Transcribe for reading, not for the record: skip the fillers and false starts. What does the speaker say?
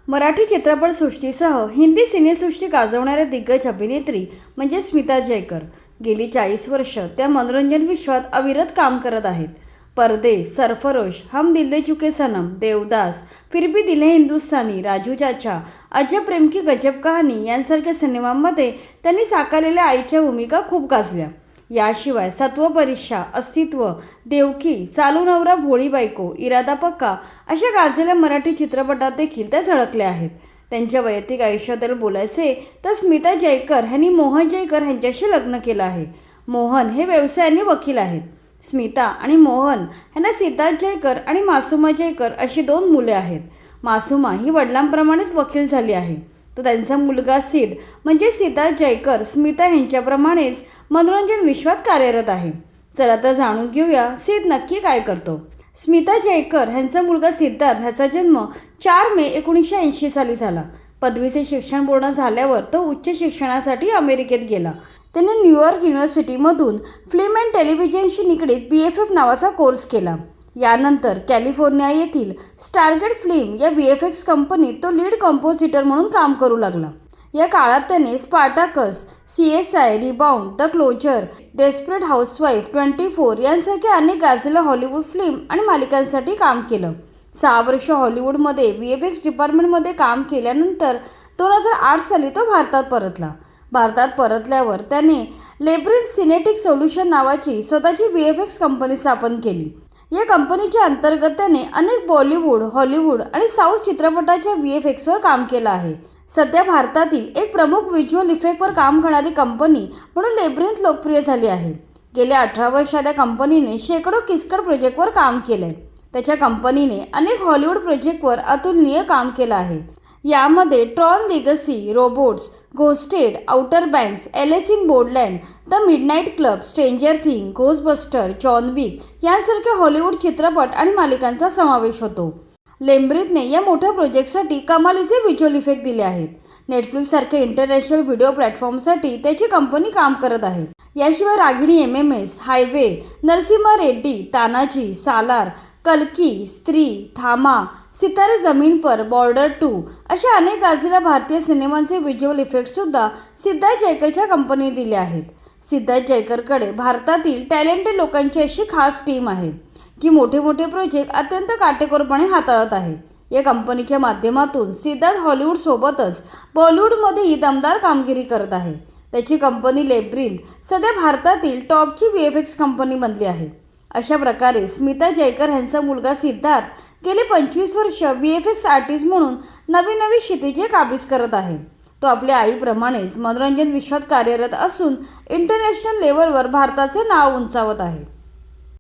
मराठी चित्रपटसृष्टीसह हिंदी सिनेसृष्टी गाजवणाऱ्या दिग्गज अभिनेत्री म्हणजे स्मिता जयकर। गेली 40 वर्ष त्या मनोरंजन विश्वात अविरत काम करत आहेत। परदेस, सरफरोश, हम दिल दे चुके सनम, देवदास, फिर भी दिल है हिंदुस्तानी, राजू चाचा, अजब प्रेम की गजब कहाणी यांसारख्या सिनेमांमध्ये त्यांनी साकारलेल्या आईच्या भूमिका खूप गाजल्या। याशिवाय सत्व परीक्षा, अस्तित्व, देवकी, चालू नवरा, भोळी बायको, इरादा पक्का अशा गाजलेल्या मराठी चित्रपटात देखील त्या झळकल्या आहेत। त्यांच्या वैयक्तिक आयुष्याबद्दल बोलायचे तर स्मिता जयकर यांनी मोहन जयकर यांच्याशी लग्न केलं आहे। मोहन हे व्यवसायाने वकील आहेत। स्मिता आणि मोहन यांना सिद्धार्थ जयकर आणि मासुमा जयकर अशी 2 मुले आहेत। मासुमा ही वडिलांप्रमाणेच वकील झाली आहे, तर त्यांचा मुलगा सिद्ध म्हणजे सिद्धार्थ जयकर स्मिता यांच्याप्रमाणेच मनोरंजन विश्वात कार्यरत आहे। चला तर जाणून घेऊया सिद्ध नक्की काय करतो। स्मिता जयकर यांचा मुलगा सिद्धार्थ ह्याचा जन्म 4 मे 1980 साली झाला। पदवीचे शिक्षण पूर्ण झाल्यावर तो उच्च शिक्षणासाठी अमेरिकेत गेला। त्याने न्यूयॉर्क युनिव्हर्सिटीमधून फिल्म अँड टेलिव्हिजनशी निगडीत BFF नावाचा कोर्स केला। यानंतर कॅलिफोर्निया येथील स्टारगेट फिल्म या VFX कंपनीत तो लीड कंपोजिटर म्हणून काम करू लागला। या काळात त्याने Spartacus, CSI, Rebound, the Closer, Desperate Housewife, 24 यांसारख्या अनेक गाजलेल्या हॉलिवूड फिल्म आणि मालिकांसाठी काम केलं। 6 वर्ष हॉलिवूडमध्ये VFX डिपार्टमेंटमध्ये काम केल्यानंतर 2008 साली तो भारतात परतला। भारतात परतल्यावर त्याने लेब्रिन्थ सिनेटिक सोल्युशन नावाची स्वतःची VFX कंपनी स्थापन केली। या कंपनीच्या अंतर्गत त्याने अनेक बॉलिवूड, हॉलिवूड आणि साऊथ चित्रपटाच्या VFXवर काम केलं आहे। सध्या भारतातील एक प्रमुख व्हिज्युअल इफेक्टवर काम करणारी कंपनी म्हणून लेब्रिन्थ लोकप्रिय झाली आहे। गेल्या 18 वर्षात या कंपनीने शेकडो किचकट प्रोजेक्टवर काम केलंय। त्याच्या कंपनीने अनेक हॉलिवूड प्रोजेक्टवर अतुलनीय काम केलं आहे। यामध्ये Tron Legacy, Robots, Ghosted, Outer Banks, Alice in Borderland, The Midnight Club, Stranger Thing, Ghostbuster, John Wick यांसारख्या हॉलिवूड चित्रपट आणि मालिकांचा समावेश होतो। लेब्रिन्थने या मोठ्या प्रोजेक्टसाठी कमालीचे व्हिज्युअल इफेक्ट दिले आहेत। नेटफ्लिक्स सारख्या इंटरनॅशनल व्हिडिओ प्लॅटफॉर्मसाठी त्याची कंपनी काम करत आहे। याशिवाय रागिणी MMS, हायवे, नरसिम्हा रेड्डी, तानाजी, सालार, कल्की, स्त्री, थामा, सितारे जमीन पर, बॉर्डर 2 अशा अनेक गाजलेल्या भारतीय सिनेमांचे व्हिज्युअल इफेक्टसुद्धा सिद्धार्थ जयकरच्या कंपनीने दिले आहेत। सिद्धार्थ जयकरकडे भारतातील टॅलेंटेड लोकांची अशी खास टीम आहे, जी मोठे मोठे प्रोजेक्ट अत्यंत काटेकोरपणे हाताळत आहे। या कंपनीच्या माध्यमातून सिद्धार्थ हॉलिवूडसोबतच बॉलिवूडमध्येही दमदार कामगिरी करत आहे। त्याची कंपनी लेब्रिन्थ सध्या भारतातील टॉपची VFX कंपनी बनली आहे। अशा प्रकारे स्मिता जयकर यांचा मुलगा सिद्धार्थ गेले 25 वर्ष VFX आर्टिस्ट म्हणून नवी क्षितिजे काबीज करत आहे। तो आपल्या आईप्रमाणेच मनोरंजन विश्वात कार्यरत असून इंटरनॅशनल लेवलवर भारताचे नाव उंचावत आहे।